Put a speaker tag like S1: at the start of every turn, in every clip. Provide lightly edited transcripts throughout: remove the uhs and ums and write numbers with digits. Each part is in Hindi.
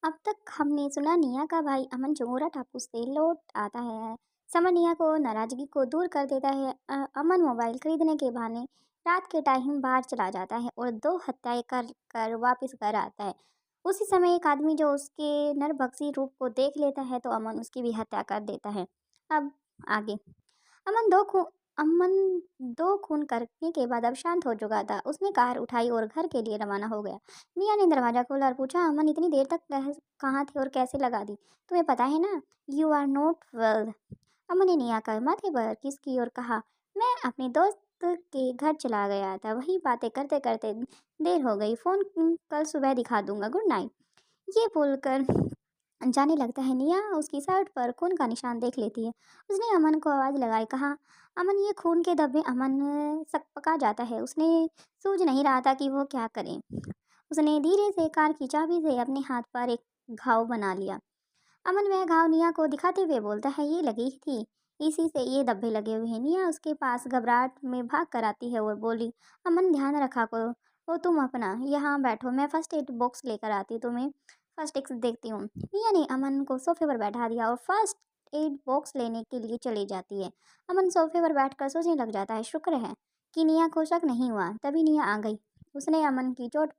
S1: अब तक हमने सुना निया का भाई अमन चंगोरा टापू से लौट आता है। समर निया को नाराजगी को दूर कर देता है। अमन मोबाइल खरीदने के बहाने रात के टाइम बाहर चला जाता है और दो हत्याएं कर कर वापस घर आता है। उसी समय एक आदमी जो उसके नरभक्षी रूप को देख लेता है तो अमन उसकी भी हत्या कर देता है। अब आगे अमन दो खून अमन दो खून करने के बाद अब शांत हो चुका था। उसने कार उठाई और घर के लिए रवाना हो गया। मिया ने दरवाजा खोला और पूछा, अमन इतनी देर तक कहाँ थे और कैसे लगा दी? तुम्हें पता है ना, यू आर नॉट वेल। अमन ने निया का माथे पर किस की और कहा, मैं अपने दोस्त के घर चला गया था, वही बातें करते करते देर हो गई। फोन कल सुबह दिखा दूंगा, गुड नाइट। ये बोलकर जाने लगता है। निया उसकी शर्ट पर खून का निशान देख लेती है। उसने अमन को आवाज़ लगाई, कहा, अमन ये खून के धब्बे। अमन सकपका जाता है। उसने सूझ नहीं रहा था कि वो क्या करे। उसने धीरे से कार की चाबी से अपने हाथ पर एक घाव बना लिया। अमन वह घाव निया को दिखाते हुए बोलता है, ये लगी थी, इसी से ये धब्बे लगे हुए हैं। निया उसके पास घबराहट में भाग कर आती है और बोली, अमन ध्यान रखा करो। वो तुम अपना यहाँ बैठो, मैं फर्स्ट एड बॉक्स लेकर आती, तुम्हें फर्स्ट एड देखती हूँ। निया ने अमन को सोफे पर बैठा दिया और फर्स्ट एड बॉक्स लेने के लिए चली जाती है। अमन सोफे पर बैठकर सोचने लग जाता है, शुक्र है कि निया को शक नहीं हुआ। तभी निया आ गई। उसने अमन की चोट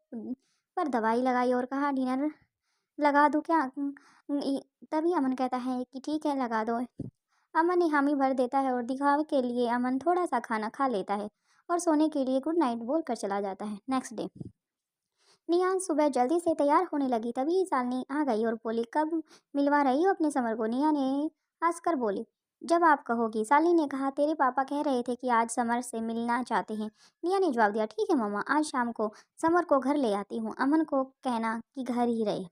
S1: पर दवाई लगाई और कहा, डिनर लगा दूँ क्या? तभी अमन कहता है कि ठीक है, लगा दो। अमन ने हामी भर देता है और दिखावे के लिए अमन थोड़ा सा खाना खा लेता है और सोने के लिए गुड नाइट बोल कर चला जाता है। नेक्स्ट डे निया सुबह जल्दी से तैयार होने लगी। तभी शालिनी आ गई और बोली, कब मिलवा रही हो अपने समर को? निया ने हंसकर बोली, जब आप कहोगी। शालिनी ने कहा, तेरे पापा कह रहे थे कि आज समर से मिलना चाहते हैं। निया ने जवाब दिया, ठीक है मम्मा, आज शाम को समर को घर ले आती हूँ। अमन को कहना कि घर ही रहे।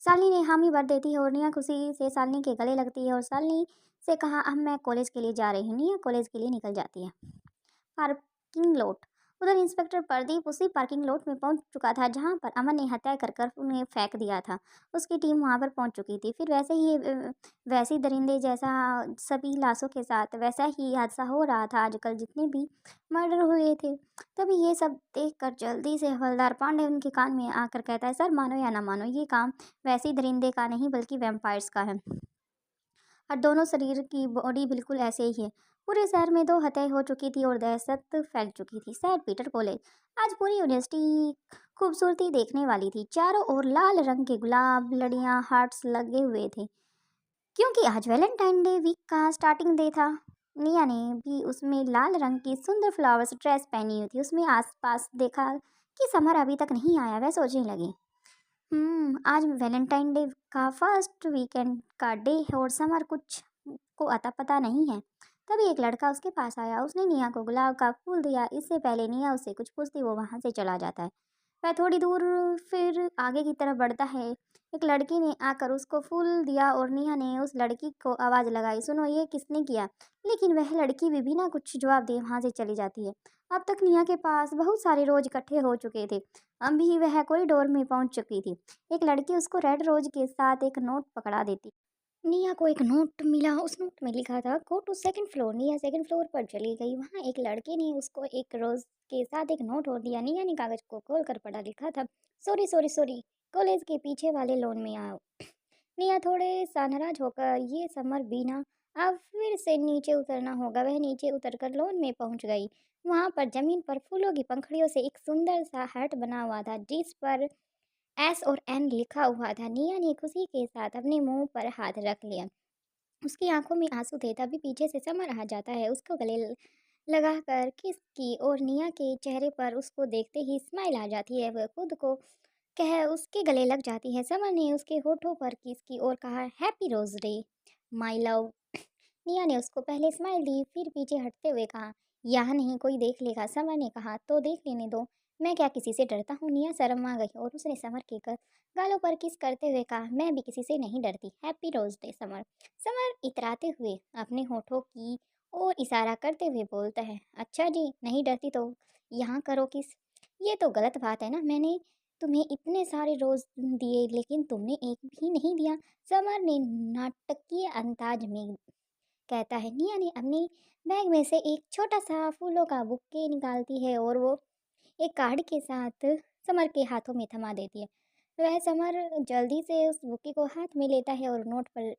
S1: शालिनी ने हामी भर देती है और निया खुशी से शालिनी के गले लगती है और शालिनी से कहा, अब मैं कॉलेज के लिए जा रही हूँ। निया कॉलेज के लिए निकल जाती है। Parking lot. उधर इंस्पेक्टर प्रदीप उसी पार्किंग लॉट में पहुंच चुका था जहां पर अमन ने हत्या कर उन्हें फेंक दिया था। उसकी टीम वहां पर पहुंच चुकी थी। फिर वैसे ही वैसी दरिंदे जैसा सभी लाशों के साथ वैसा ही हादसा हो रहा था आजकल जितने भी मर्डर हुए थे। तभी ये सब देखकर जल्दी से हवलदार पांडे उनके कान में आकर कहता है, सर मानो या ना मानो, ये काम वैसी दरिंदे का नहीं बल्कि वैम्पायर्स का है और दोनों शरीर की बॉडी बिल्कुल ऐसे ही है। पूरे शहर में दो हत्याएं हो चुकी थी और दहशत फैल चुकी थी। Saint Peter college. आज पूरी यूनिवर्सिटी खूबसूरती देखने वाली थी। चारों ओर लाल रंग के गुलाब, लड़ियां, हार्ट्स लगे हुए थे क्योंकि आज वैलेंटाइन डे वीक का स्टार्टिंग डे था। निया ने भी उसमें लाल रंग की सुंदर फ्लावर्स ड्रेस पहनी हुई थी। उसमें आसपास देखा कि समर अभी तक नहीं आया। वह सोचने लगी, आज वैलेंटाइन डे का फर्स्ट वीकेंड का डे है और समर कुछ को अता पता नहीं है। तभी एक लड़का उसके पास आया। उसने निया को गुलाब का फूल दिया। इससे पहले निया उससे कुछ पूछती वो वहां से चला जाता है। वह थोड़ी दूर फिर आगे की तरफ बढ़ता है। एक लड़की ने आकर उसको फूल दिया और निया ने उस लड़की को आवाज़ लगाई, सुनो ये किसने किया? लेकिन वह लड़की भी बिना कुछ जवाब दिए वहां से चली जाती है। अब तक निया के पास बहुत सारे रोज इकट्ठे हो चुके थे। अभी वह कॉरिडोर में पहुंच चुकी थी। एक लड़की उसको रेड रोज के साथ एक नोट पकड़ा देती। निया को एक नोट मिला। उस नोट में लिखा था, गो टू सेकंड फ्लोर। निया सेकंड फ्लोर पर चली गई। वहां एक लड़के ने उसको एक रोज के साथ एक नोट और दिया। निया ने कागज को खोल कर पढ़ा। लिखा था, सॉरी सॉरी सॉरी, कॉलेज के पीछे वाले लोन में आओ। निया थोड़े सा नाराज होकर, ये समर बीना, अब फिर से नीचे उतरना होगा। वह नीचे उतरकर लोन में पहुंच गई। वहां पर जमीन पर फूलों की पंखड़ियों से एक सुंदर सा हार्ट बना हुआ था जिस पर एस और एन लिखा हुआ था। निया ने खुशी के साथ अपने मुंह पर हाथ रख लिया। उसकी आंखों में आंसू थे। तभी पीछे से समर आ जाता है। उसको गले लगाकर किस की और निया के चेहरे पर उसको देखते ही स्माइल आ जाती है। वह खुद को कह उसके गले लग जाती है। समर ने उसके होठों पर किस की और कहा, happy rose day my love. Nia ने उसको पहले स्माइल दी, फिर पीछे हटते हुए कहा, यहाँ नहीं कोई देख लेगा। समर ने कहा, तो देख लेने दो, मैं क्या किसी से डरता हूँ? निया शर्मा गई और उसने समर के गालों पर किस करते हुए कहा, मैं भी किसी से नहीं डरती, happy rose day Samar. Samar इतराते हुए अपने होठों की ओर इशारा करते हुए बोलता है, अच्छा जी, नहीं डरती तो यहाँ करो किस। ये तो गलत बात है ना, मैंने तुम्हें इतने सारे रोज दिए लेकिन तुमने एक भी नहीं दिया। समर ने नाटकीय अंदाज में कहता है। निया ने अपनी बैग में से एक छोटा सा फूलों का बुके निकालती है और वो एक कार्ड के साथ समर के हाथों में थमा देती है। वह समर जल्दी से उस बुके को हाथ में लेता है और नोट पर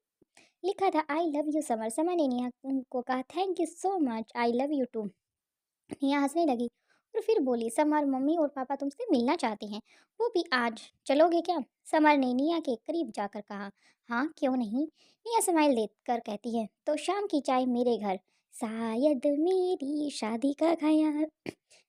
S1: लिखा था I love you Samar. Samar ने नेहा को कहा thank you so much, I love you too. Neha हंसने लगी और फिर बोली समर मम्मी और पापा तुमसे मिलना चाहते हैं, वो भी आज, चलोगे क्या? समर ने निया के करीब जाकर कहा हाँ क्यों नहीं। निया स्माइल देकर कहती है तो शाम की चाय मेरे घर, शायद मेरी शादी का ख्याल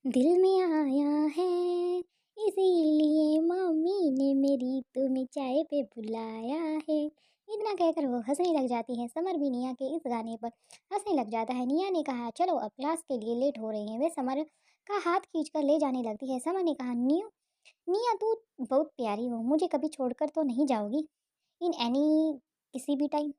S1: दिल में आया है, इसीलिए मम्मी ने मेरी तुम्हें चाय पे बुलाया है। इतना कहकर वो हंसने लग जाती है। समर भी निया के इस गाने पर हंसने लग जाता है। निया ने कहा चलो अब क्लास के लिए लेट हो रही है। वे समर का हाथ खींचकर ले जाने लगती है। समर ने कहा निया, निया तू बहुत प्यारी हो, मुझे कभी छोड़कर तो नहीं जाओगी इन एनी किसी भी टाइम?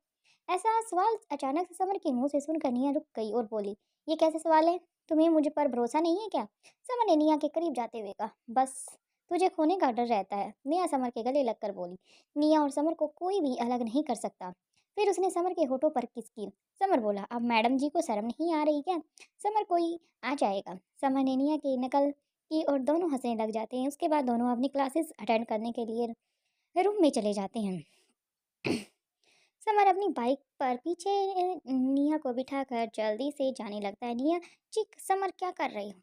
S1: ऐसा सवाल अचानक से समर के मुंह से सुनकर निया रुक गई और बोली ये कैसे सवाल है, तुम्हें मुझे पर भरोसा नहीं है क्या? समर ने निया के करीब जाते हुए कहा बस तुझे खोने का डर रहता है। निया समर के गले लगकर बोली निया और समर को कोई भी अलग नहीं कर सकता। फिर उसने समर के होठों पर किस की। समर बोला अब मैडम जी को शर्म नहीं आ रही क्या? समर कोई आ जाएगा। समर ने निया की नकल की और दोनों हंसने लग जाते हैं। उसके बाद दोनों अपनी क्लासेस अटेंड करने के लिए रूम में चले जाते हैं। समर अपनी बाइक पर पीछे निया को बिठाकर जल्दी से जाने लगता है। निया चिक समर क्या कर रही हो?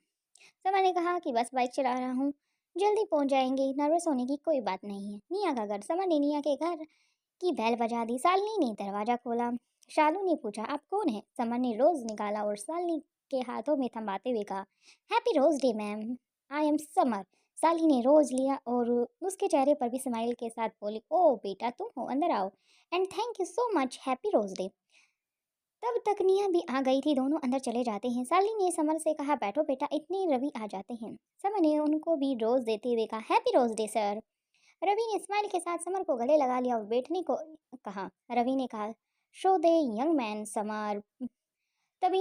S1: समर ने कहा कि बस बाइक चला रहा हूँ, जल्दी पहुँच जाएंगे, नर्वस होने की कोई बात नहीं है। निया का घर। समर ने निया के घर की बेल बजा दी। शालिनी ने दरवाजा खोला। शालू ने पूछा आप कौन है? समर ने रोज निकाला और शालिनी के हाथों में थमाते हुए कहा happy rose day ma'am, I am Samar. Shalini ने रोज लिया और उसके चेहरे पर भी स्माइल के साथ बोली ओ बेटा तुम हो, अंदर आओ and thank you so much, happy rose day. तब तक निया भी आ गई थी। दोनों अंदर चले जाते हैं। शालिनी ने समर से कहा बैठो बेटा, इतनी रवि आ जाते हैं। समर ने उनको भी रोज देते हुए कहा happy rose day sir. Ravi ने स्माइल के साथ समर को गले लगा लिया और बैठने को कहा। रवि ने कहा show the young man Samar. तभी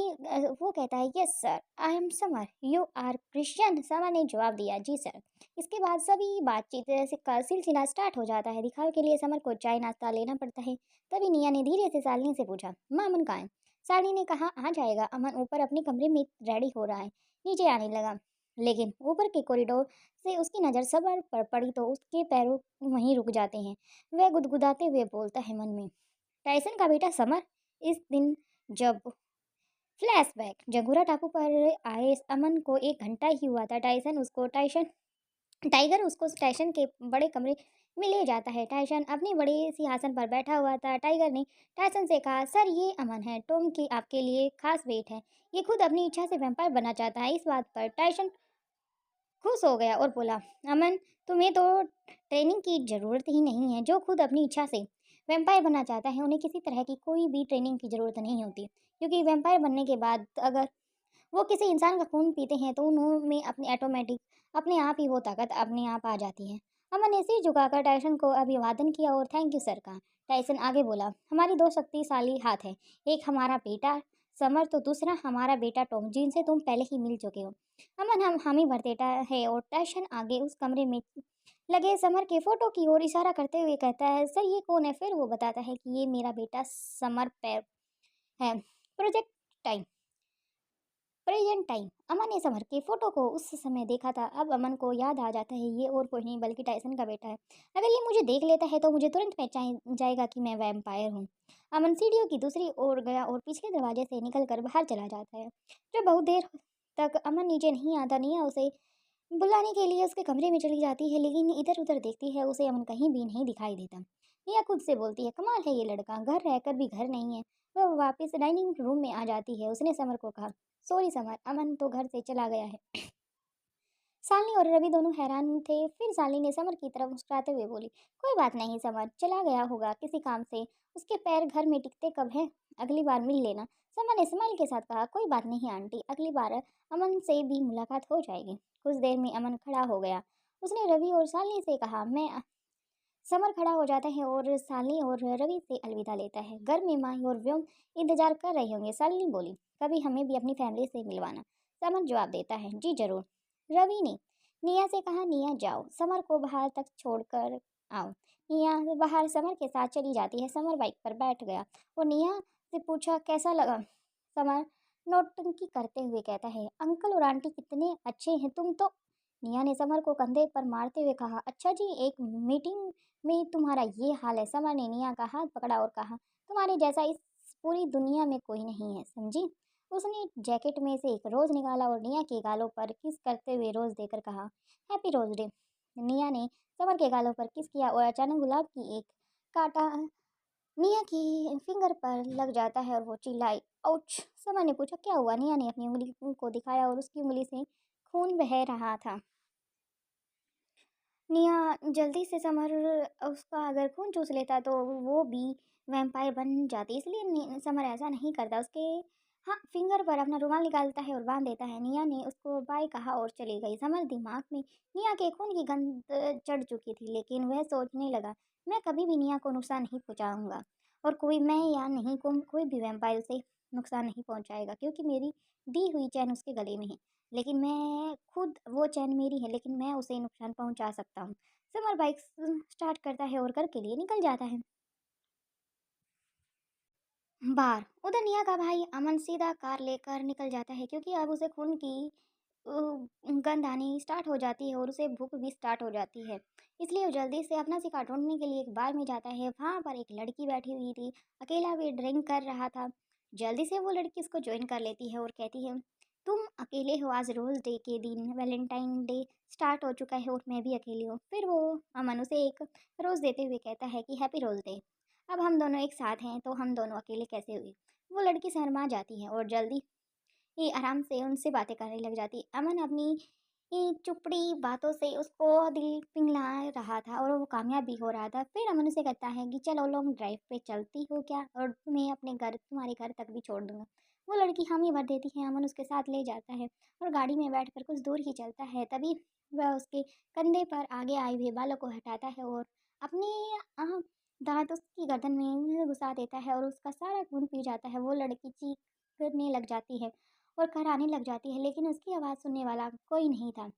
S1: वो कहता है yes sir, I am Samar, you are Christian. Samar ने जवाब दिया जी सर। इसके बाद सभी बातचीत का सिलसिला स्टार्ट हो जाता है। दिखावे के लिए समर को चाय नाश्ता लेना पड़ता है। तभी निया ने धीरे से शालिनी से पूछा माँ अमन कहाँ है? शालिनी ने कहा आ जाएगा, अमन ऊपर अपने कमरे में रेडी हो रहा है। नीचे आने लगा लेकिन ऊपर के कॉरिडोर से उसकी नज़र समर पर पड़ी तो उसके पैरों वहीं रुक जाते हैं। वह गुदगुदाते हुए बोलता है मन में टाइसन का बेटा समर। इस दिन जब फ्लैशबैक जगूरा टापू पर आए अमन को 1 घंटा ही हुआ था। टाइगर उसको स्टेशन के बड़े कमरे में ले जाता है। टाइसन अपने बड़े सिंहासन पर बैठा हुआ था। टाइगर ने टाइसन से कहा सर ये अमन है, टॉम की आपके लिए खास वेट है, ये खुद अपनी इच्छा से वैम्पायर बनना चाहता है। इस बात पर टाइसन खुश हो गया और बोला अमन तुम्हें तो ट्रेनिंग की ज़रूरत ही नहीं है, जो खुद अपनी इच्छा से वैम्पायर बनना चाहता है उन्हें किसी तरह की कोई भी ट्रेनिंग की ज़रूरत नहीं होती, क्योंकि वैम्पायर बनने के बाद अगर वो किसी इंसान का खून पीते हैं तो उनमें अपनी ऑटोमेटिक अपने आप ही वो ताकत अपने आप आ जाती है। अमन ने सिर झुकाकर टाइसन को अभिवादन किया और थैंक यू सर कहा। टाइसन आगे बोला हमारी दो शक्तिशाली हाथ है, एक हमारा बेटा समर तो दूसरा हमारा बेटा टॉम, जिनसे तुम पहले ही मिल चुके हो। अमन हम हामी भर देता है और टाइसन आगे उस कमरे में लगे समर के फोटो की ओर इशारा करते हुए कहता है सर ये कौन है? फिर वो बताता है कि ये मेरा बेटा समर पैर है। Project time present time. Aman ने समर के फोटो को उस समय देखा था। अब अमन को याद आ जाता है ये और कोई नहीं बल्कि टाइसन का बेटा है। अगर ये मुझे देख लेता है तो मुझे तुरंत पहचान जाएगा कि मैं वैम्पायर हूँ। अमन सीढ़ियों की दूसरी ओर गया और पिछले दरवाजे से निकलकर बाहर चला जाता है। जब बहुत देर तक अमन नीचे नहीं आता, निया उसे बुलाने के लिए उसके कमरे में चली जाती है, लेकिन इधर उधर देखती है, उसे अमन कहीं भी नहीं दिखाई देता। निया खुद से बोलती है कमाल है ये लड़का, घर रहकर भी घर नहीं है। वह वापस डाइनिंग रूम में आ जाती है। उसने समर को कहा सॉरी समर, अमन तो घर से चला गया है। शालिनी और रवि दोनों हैरान थे। फिर शालिनी ने समर की तरफ मुस्कुराते हुए बोली कोई बात नहीं समर, चला गया होगा किसी काम से, उसके पैर घर में टिकते कब हैं, अगली बार मिल लेना। समर ने स्माइल के साथ कहा कोई बात नहीं आंटी, अगली बार अमन से भी मुलाकात हो जाएगी। कुछ देर में अमन खड़ा हो गया। उसने रवि और शालिनी से कहा मैं। समर खड़ा हो जाता है और शालिनी और रवि से अलविदा लेता है। घर में माही और व्योम इंतजार कर रहे होंगे। शालिनी बोली कभी हमें भी अपनी फैमिली से मिलवाना। समर जवाब देता है जी जरूर। रवि ने निया से कहा निया जाओ समर को बाहर तक छोड़कर आओ। निया बाहर समर के साथ चली जाती है। समर बाइक पर बैठ गया और निया से पूछा कैसा लगा? समर नौटंकी करते हुए कहता है अंकल और आंटी कितने अच्छे हैं, तुम तो निया ने समर को कंधे पर मारते हुए कहा, अच्छा जी, एक मीटिंग में तुम्हारा ये हाल है। समर ने निया का हाथ पकड़ा और कहा, तुम्हारे जैसा इस पूरी दुनिया में कोई नहीं है, समझी। उसने जैकेट में से एक रोज निकाला और निया के गालों पर किस करते हुए रोज देकर कहा, हैप्पी रोज डे। निया ने समर के गालों पर किस किया और अचानक गुलाब की एक कांटा निया की फिंगर पर लग जाता है और वो चिल्लाई, आउच। समर ने पूछा, क्या हुआ। निया ने अपनी उंगली को दिखाया और उसकी उंगली से खून बह रहा था। निया जल्दी से समर उसका अगर खून चूस लेता तो वो भी वैम्पायर बन जाती, इसलिए समर ऐसा नहीं करता। उसके हाँ फिंगर पर अपना रुमाल निकालता है और बांध देता है। निया ने उसको बाय कहा और चली गई। समर दिमाग में निया के खून की गंध चढ़ चुकी थी, लेकिन वह सोचने लगा, मैं कभी भी निया को नुकसान नहीं पहुंचाऊंगा और कोई मैं या नहीं कोई भी वैम्पायर उसे नुकसान नहीं पहुंचाएगा, क्योंकि मेरी दी हुई चैन उसके गले में है। लेकिन मैं खुद वो चैन मेरी है, लेकिन मैं उसे नुकसान पहुंचा सकता हूँ। समर बाइक स्टार्ट करता है और घर के लिए निकल जाता है। बार उधर निया का भाई अमन सीधा कार लेकर निकल जाता है, क्योंकि अब उसे खून की गंध आनी स्टार्ट हो जाती है और उसे भूख भी स्टार्ट हो जाती है। इसलिए वो जल्दी से अपना शिकार ढूंढने के लिए एक बार में जाता है। वहां पर एक लड़की बैठी हुई थी, अकेला भी ड्रिंक कर रहा था। जल्दी से वो लड़की उसको ज्वाइन कर लेती है और कहती है, तुम अकेले हो, आज रोज डे के दिन वैलेंटाइन डे स्टार्ट हो चुका है और मैं भी अकेली हूँ। फिर वो अमन उसे एक रोज देते हुए कहता है कि हैप्पी रोज डे, अब हम दोनों एक साथ हैं तो हम दोनों अकेले कैसे हुए। वो लड़की शर्मा जाती है और जल्दी ही आराम से उनसे बातें करने लग जाती। अमन अपनी चुपड़ी बातों से उसको दिल पिघला रहा था और वो कामयाब भी हो रहा था। फिर अमन उसे कहता है कि चलो लॉन्ग ड्राइव पे चलती हो क्या, और तुम्हें अपने घर तुम्हारे घर तक भी छोड़ दूंगा। वो लड़की हामी भर देती है। अमन उसके साथ ले जाता है और गाड़ी में बैठकर कुछ दूर ही चलता है। तभी वह उसके कंधे पर आगे आए हुए बालों को हटाता है और अपने दांत उसकी गर्दन में घुसा देता है और उसका सारा खून पी जाता है। वो लड़की चीखने लग जाती है और कराने लग जाती है, लेकिन उसकी आवाज़ सुनने वाला कोई नहीं था।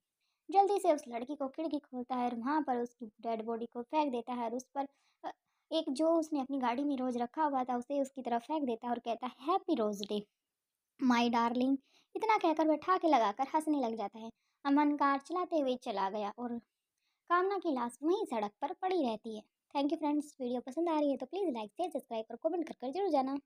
S1: जल्दी से उस लड़की को खिड़की खोलता है और वहाँ पर उसकी डेड बॉडी को फेंक देता है और उस पर अ, एक जो उसने अपनी गाड़ी में रोज रखा हुआ था उसे उसकी तरफ फेंक देता है और कहता है, happy rose day my darling. इतना कहकर वह ठाके लगाकर हंसने लग जाता है। अमन कार चलाते हुए चला गया और कामना की लाश वहीं सड़क पर पड़ी रहती है। थैंक यू फ्रेंड्स, वीडियो पसंद आ रही है तो प्लीज़ लाइक शेयर सब्सक्राइब और कमेंट कर जरूर जाना।